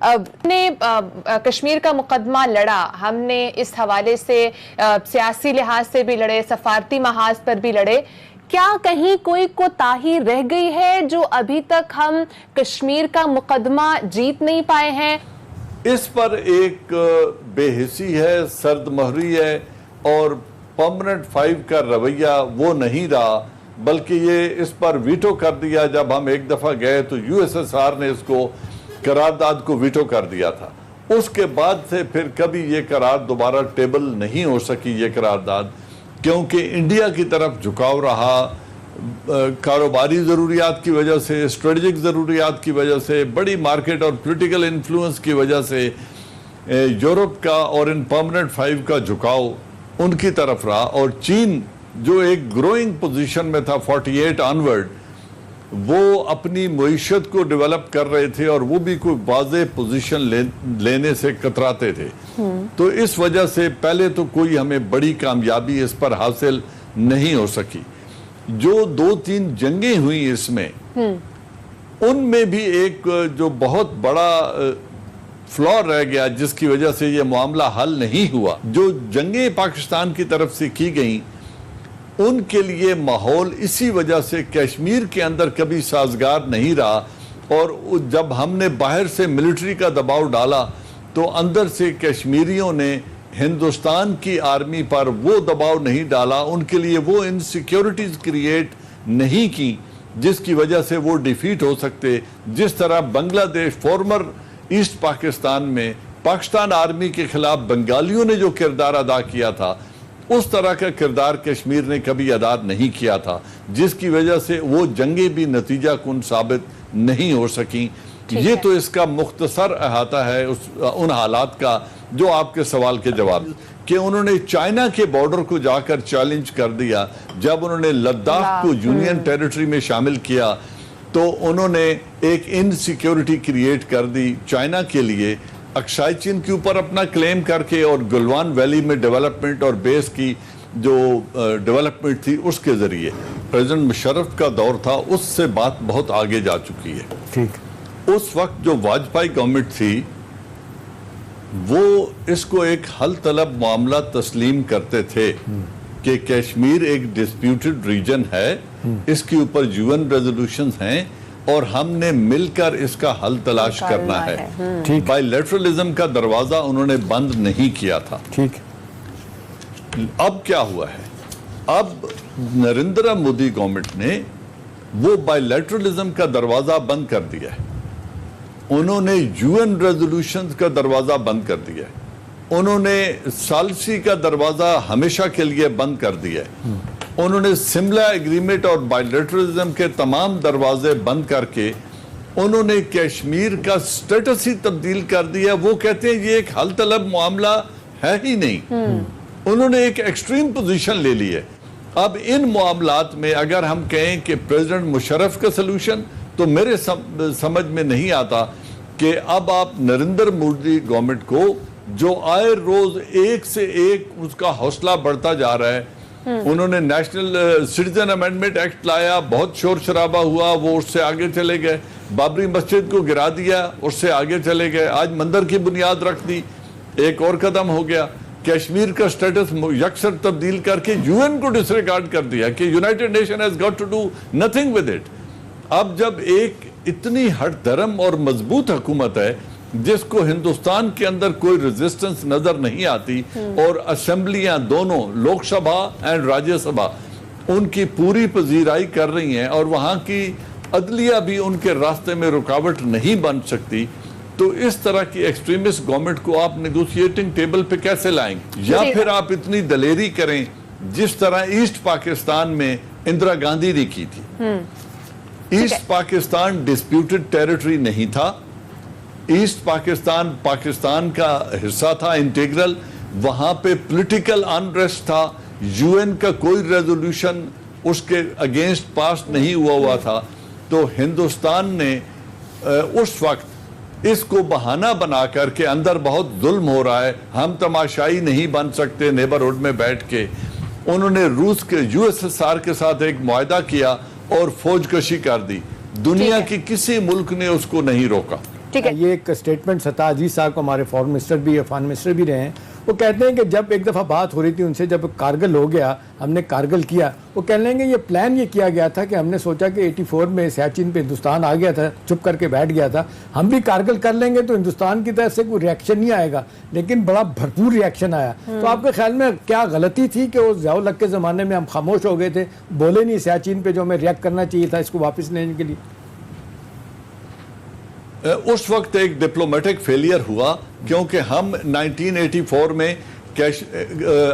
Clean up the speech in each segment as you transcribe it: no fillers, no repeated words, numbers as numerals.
ने कश्मीर का मुकदमा लड़ा, हमने इस हवाले से सियासी लिहाज से भी लड़े, सफारती महाज पर भी लड़े। क्या कहीं कोई कोताही रह गई है जो अभी तक हम कश्मीर का मुकदमा जीत नहीं पाए हैं? इस पर एक बेहिसी है, सर्दमहरी है और परमानेंट 5 का रवैया वो नहीं रहा, बल्कि ये इस पर वीटो कर दिया। जब हम एक दफ़ा गए तो यूएसएसआर ने इसको करारदाद को वीटो कर दिया था। उसके बाद से फिर कभी ये करार दोबारा टेबल नहीं हो सकी, ये करारदाद, क्योंकि इंडिया की तरफ झुकाव रहा, कारोबारी ज़रूरियात की वजह से, स्ट्रेटजिक ज़रूरियात की वजह से, बड़ी मार्केट और पॉलिटिकल इन्फ्लुएंस की वजह से यूरोप का और इन परमानेंट 5 का झुकाव उनकी तरफ रहा। और चीन जो एक ग्रोइंग पोजीशन में था 48 ऑनवर्ड, वो अपनी मईशत को डेवलप कर रहे थे और वो भी कोई वाज़ेह पोजीशन लेने से कतराते थे। तो इस वजह से पहले तो कोई हमें बड़ी कामयाबी इस पर हासिल नहीं हो सकी। जो 2-3 जंगें हुई इसमें, उनमें भी एक जो बहुत बड़ा फ्लॉ रह गया जिसकी वजह से ये मामला हल नहीं हुआ। जो जंगें पाकिस्तान की तरफ से की गई, उनके लिए माहौल इसी वजह से कश्मीर के अंदर कभी साजगार नहीं रहा। और जब हमने बाहर से मिलिट्री का दबाव डाला तो अंदर से कश्मीरियों ने हिंदुस्तान की आर्मी पर वो दबाव नहीं डाला, उनके लिए वो इनसिक्योरिटीज़ क्रिएट नहीं की जिसकी वजह से वो डिफीट हो सकते। जिस तरह बांग्लादेश, फॉर्मर ईस्ट पाकिस्तान में पाकिस्तान आर्मी के खिलाफ बंगालियों ने जो किरदार अदा किया था, उस तरह का किरदार कश्मीर ने कभी अदा नहीं किया था, जिसकी वजह से वो जंगें भी नतीजा कुन साबित नहीं हो सकी। ये तो इसका मुख्तसर अहाता है उन हालात का जो आपके सवाल के जवाब कि उन्होंने चाइना के बॉर्डर को जाकर चैलेंज कर दिया। जब उन्होंने लद्दाख को यूनियन टेरिटरी में शामिल किया तो उन्होंने एक इनसिक्योरिटी क्रिएट कर दी चाइना के लिए, अक्साई चीन के ऊपर अपना क्लेम करके, और गलवान वैली में डेवलपमेंट और बेस की जो डेवलपमेंट थी उसके ज़रिए। प्रेसिडेंट मुशर्रफ का दौर था, उससे बात बहुत आगे जा चुकी है। ठीक, उस वक्त जो वाजपेयी गवर्नमेंट थी वो इसको एक हल तलब मामला तस्लीम करते थे कि कश्मीर एक डिस्प्यूटेड रीजन है, इसके ऊपर यूएन रेजोल्यूशंस हैं और हमने मिलकर इसका हल तलाश करना है। बायलैटरलिज्म का दरवाजा उन्होंने बंद नहीं किया था। ठीक, अब क्या हुआ है? अब नरेंद्र मोदी गवर्नमेंट ने वो बायलैटरलिज्म का दरवाजा बंद कर दिया है। उन्होंने यूएन रेजोल्यूशंस का दरवाजा बंद कर दिया है। उन्होंने सालसी का दरवाजा हमेशा के लिए बंद कर दिया है। उन्होंने शिमला एग्रीमेंट और बायलैटरलिज्म के तमाम दरवाजे बंद करके उन्होंने कश्मीर का स्टेटस ही तब्दील कर दिया। वो कहते हैं ये एक हल तलब मामला है ही नहीं। उन्होंने एक एक्सट्रीम पोजीशन ले ली है। अब इन मामलात में अगर हम कहें कि प्रेसिडेंट मुशर्रफ का सलूशन, तो मेरे समझ में नहीं आता कि अब आप नरेंद्र मोदी गवर्नमेंट को जो आए रोज एक से एक उसका हौसला बढ़ता जा रहा है। उन्होंने नेशनल सिटीजन अमेंडमेंट एक्ट लाया, बहुत शोर शराबा हुआ, वो उससे आगे चले गए। बाबरी मस्जिद को गिरा दिया, उससे आगे चले गए। आज मंदिर की बुनियाद रख दी, एक और कदम हो गया। कश्मीर का स्टेटस यकसर तब्दील करके यूएन को डिसरिगार्ड कर दिया कि United Nation has got to do nothing with it. अब जब एक इतनी हट धर्म और मजबूत हुकूमत है जिसको हिंदुस्तान के अंदर कोई रेजिस्टेंस नजर नहीं आती और असेंबलियां दोनों लोकसभा एंड राज्यसभा उनकी पूरी पजीराई कर रही हैं और वहां की अदलिया भी उनके रास्ते में रुकावट नहीं बन सकती, तो इस तरह की एक्सट्रीमिस्ट गवर्नमेंट को आप नेगोशिएटिंग टेबल पे कैसे लाएंगे? या फिर आप इतनी दलेरी करें जिस तरह ईस्ट पाकिस्तान में इंदिरा गांधी ने की थी। ईस्ट पाकिस्तान डिस्प्यूटेड टेरिटरी नहीं था। ईस्ट पाकिस्तान पाकिस्तान का हिस्सा था, इंटीग्रल। वहां पे पॉलिटिकल अनरेस्ट था। यूएन का कोई रेजोल्यूशन उसके अगेंस्ट पास नहीं हुआ था। तो हिंदुस्तान ने उस वक्त इसको बहाना बना कर के अंदर बहुत जुल्म हो रहा है, हम तमाशाई नहीं बन सकते नेबरहुड में बैठ के, उन्होंने रूस के यूएसएसआर के साथ एक मुआहदा किया और फौज कशी कर दी। दुनिया की किसी मुल्क ने उसको नहीं रोका। ठीक है। ये एक स्टेटमेंट सत्ता अजीज साहब को, हमारे फॉरेन मिनिस्टर भी, फान मिनिस्टर भी रहे हैं, वो कहते हैं कि जब एक दफ़ा बात हो रही थी उनसे, जब कारगिल हो गया, हमने कारगिल किया, वो कह लेंगे ये प्लान ये किया गया था कि हमने सोचा कि 84 में सियाचिन पे हिंदुस्तान आ गया था, चुप करके बैठ गया था, हम भी कारगिल कर लेंगे तो हिंदुस्तान की तरफ से कोई रिएक्शन नहीं आएगा, लेकिन बड़ा भरपूर रिएक्शन आया। तो आपके ख्याल में क्या गलती थी कि वो ज़ियाउल हक के ज़माने में हम खामोश हो गए थे, बोले नहीं सियाचिन पे जो हमें रिएक्ट करना चाहिए था इसको वापस लेने के लिए? उस वक्त एक डिप्लोमेटिक फेलियर हुआ क्योंकि हम 1984 में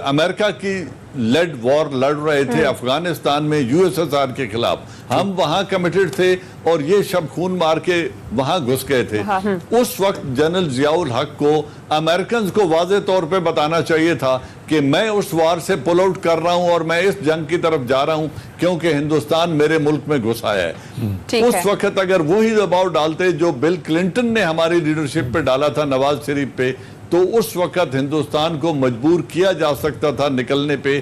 अमेरिका की लेड वॉर लड़ रहे थे अफगानिस्तान में यूएसएसआर के खिलाफ। हम वहां कमिटेड थे और ये सब खून मार के वहां घुस गए थे। उस वक्त जनरल जियाउल हक को अमेरिकन को वाज़े तौर पे बताना चाहिए था कि मैं उस वार से पुल आउट कर रहा हूं और मैं इस जंग की तरफ जा रहा हूं क्योंकि हिंदुस्तान मेरे मुल्क में घुस आया है। उस वक्त अगर वही दबाव डालते जो बिल क्लिंटन ने हमारी लीडरशिप पे डाला था नवाज शरीफ पे, तो उस वक्त हिंदुस्तान को मजबूर किया जा सकता था निकलने पे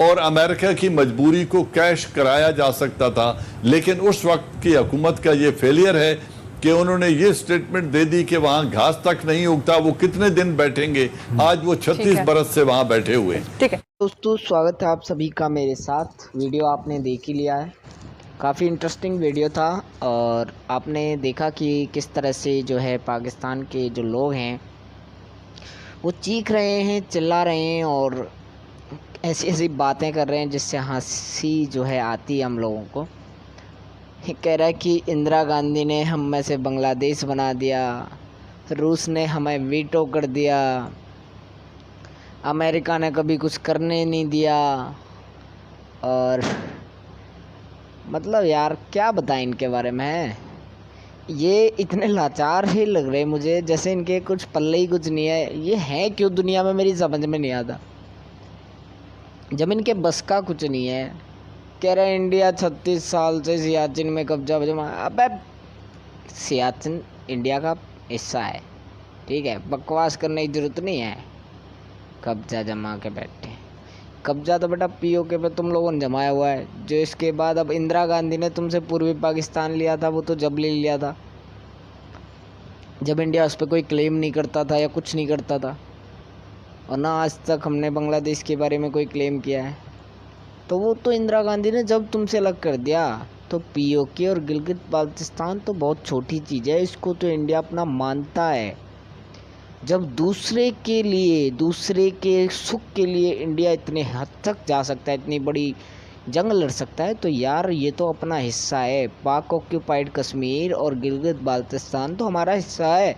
और अमेरिका की मजबूरी को कैश कराया जा सकता था। लेकिन उस वक्त की हुकूमत का ये फेलियर है कि उन्होंने ये स्टेटमेंट दे दी कि वहां घास तक नहीं उगता, वो कितने दिन बैठेंगे। आज वो 36 बरस से वहां बैठे हुए। ठीक है दोस्तों, स्वागत है आप सभी का मेरे साथ। वीडियो आपने देख ही लिया है, काफ़ी इंटरेस्टिंग वीडियो था और आपने देखा कि किस तरह से जो है पाकिस्तान के जो लोग हैं वो चीख रहे हैं, चिल्ला रहे हैं और ऐसी ऐसी बातें कर रहे हैं जिससे हंसी जो है आती है हम लोगों को। ये कह रहा है कि इंदिरा गांधी ने हम में से बांग्लादेश बना दिया, रूस ने हमें वीटो कर दिया, अमेरिका ने कभी कुछ करने नहीं दिया। और मतलब यार क्या बताएं इनके बारे में, ये इतने लाचार ही लग रहे मुझे जैसे इनके कुछ पल्ले ही कुछ नहीं है। ये है क्यों दुनिया में मेरी समझ में नहीं आता, जब इनके बस का कुछ नहीं है। कह रहे इंडिया 36 साल से सियाचिन में कब्जा जमा। अबे सियाचिन इंडिया का हिस्सा है, ठीक है, बकवास करने की जरूरत नहीं है। कब्जा जमा के बैठे, कब्जा तो बेटा पीओके पे तुम लोगों ने जमाया हुआ है। जो इसके बाद अब इंदिरा गांधी ने तुमसे पूर्वी पाकिस्तान लिया था, वो तो जब ले लिया था जब इंडिया उस पर कोई क्लेम नहीं करता था या कुछ नहीं करता था, और ना आज तक हमने बांग्लादेश के बारे में कोई क्लेम किया है। तो वो तो इंदिरा गांधी ने जब तुमसे अलग कर दिया, तो पीओके और गिलगित बाल्टिस्तान तो बहुत छोटी चीज़ है, इसको तो इंडिया अपना मानता है। जब दूसरे के लिए, दूसरे के सुख के लिए इंडिया इतने हद तक जा सकता है, इतनी बड़ी जंग लड़ सकता है, तो यार ये तो अपना हिस्सा है। पाक ऑक्यूपाइड कश्मीर और गिलगित बाल्टिस्तान तो हमारा हिस्सा है।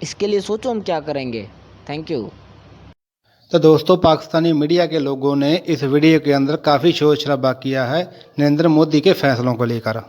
इसके लिए सोचो हम क्या करेंगे। Thank you. तो दोस्तों, पाकिस्तानी मीडिया के लोगों ने इस वीडियो के अंदर काफ़ी शोर शराबा किया है नरेंद्र मोदी के फैसलों को लेकर।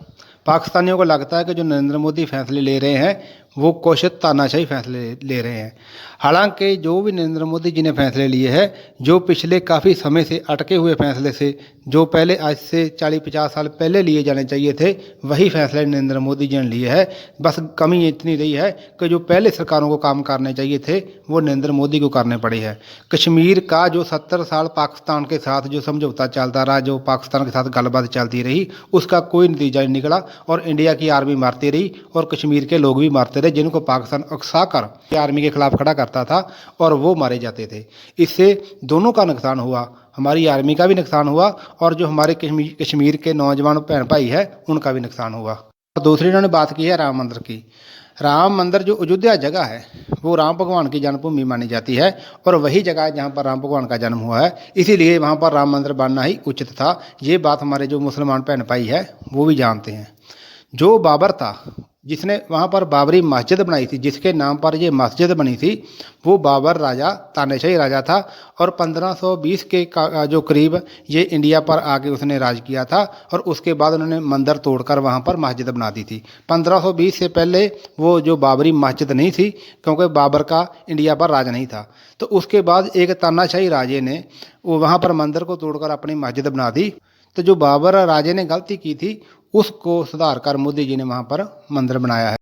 पाकिस्तानियों को लगता है कि जो नरेंद्र मोदी फैसले ले रहे हैं वो कुछ तानाशाही फैसले ले रहे हैं। हालांकि जो भी नरेंद्र मोदी जी ने फैसले लिए हैं, जो पिछले काफ़ी समय से अटके हुए फैसले से, जो पहले आज से 40-50 साल पहले लिए जाने चाहिए थे, वही फैसले नरेंद्र मोदी जी ने लिए हैं। बस कमी इतनी रही है कि जो पहले सरकारों को काम करने चाहिए थे वो नरेंद्र मोदी को करने पड़े हैं। कश्मीर का जो 70 साल पाकिस्तान के साथ जो समझौता चलता रहा, जो पाकिस्तान के साथ गलबात चलती रही, उसका कोई नतीजा नहीं निकला और इंडिया की आर्मी मारती रही और कश्मीर के लोग भी मारते रहे, जिनको पाकिस्तान उकसा कर आर्मी के खिलाफ खड़ा करता था और वो मारे जाते थे। इससे दोनों का नुकसान हुआ, हमारी आर्मी का भी नुकसान हुआ और जो हमारे कश्मीर के नौजवान बहन भाई है उनका भी नुकसान हुआ। और दूसरी इन्होंने बात की है राम मंदिर की। राम मंदिर जो अयोध्या जगह है वो राम भगवान की जन्मभूमि मानी जाती है और वही जगह है जहाँ पर राम भगवान का जन्म हुआ है, इसीलिए वहाँ पर राम मंदिर बनना ही उचित था। ये बात हमारे जो मुसलमान बहन भाई है वो भी जानते हैं। जो बाबर था जिसने वहाँ पर बाबरी मस्जिद बनाई थी, जिसके नाम पर ये मस्जिद बनी थी, वो बाबर राजा तानाशाही राजा था और 1520 के जो करीब ये इंडिया पर आके उसने राज किया था और उसके बाद उन्होंने मंदिर तोड़कर वहाँ पर मस्जिद बना दी थी। 1520 से पहले वो जो बाबरी मस्जिद नहीं थी क्योंकि बाबर का इंडिया पर राज नहीं था। तो उसके बाद एक तानाशाही राजे ने वो वहाँ पर मंदिर को तोड़कर अपनी मस्जिद बना दी। तो जो बाबर राजे ने गलती की थी उसको सुधार कर मोदी जी ने वहाँ पर मंदिर बनाया है।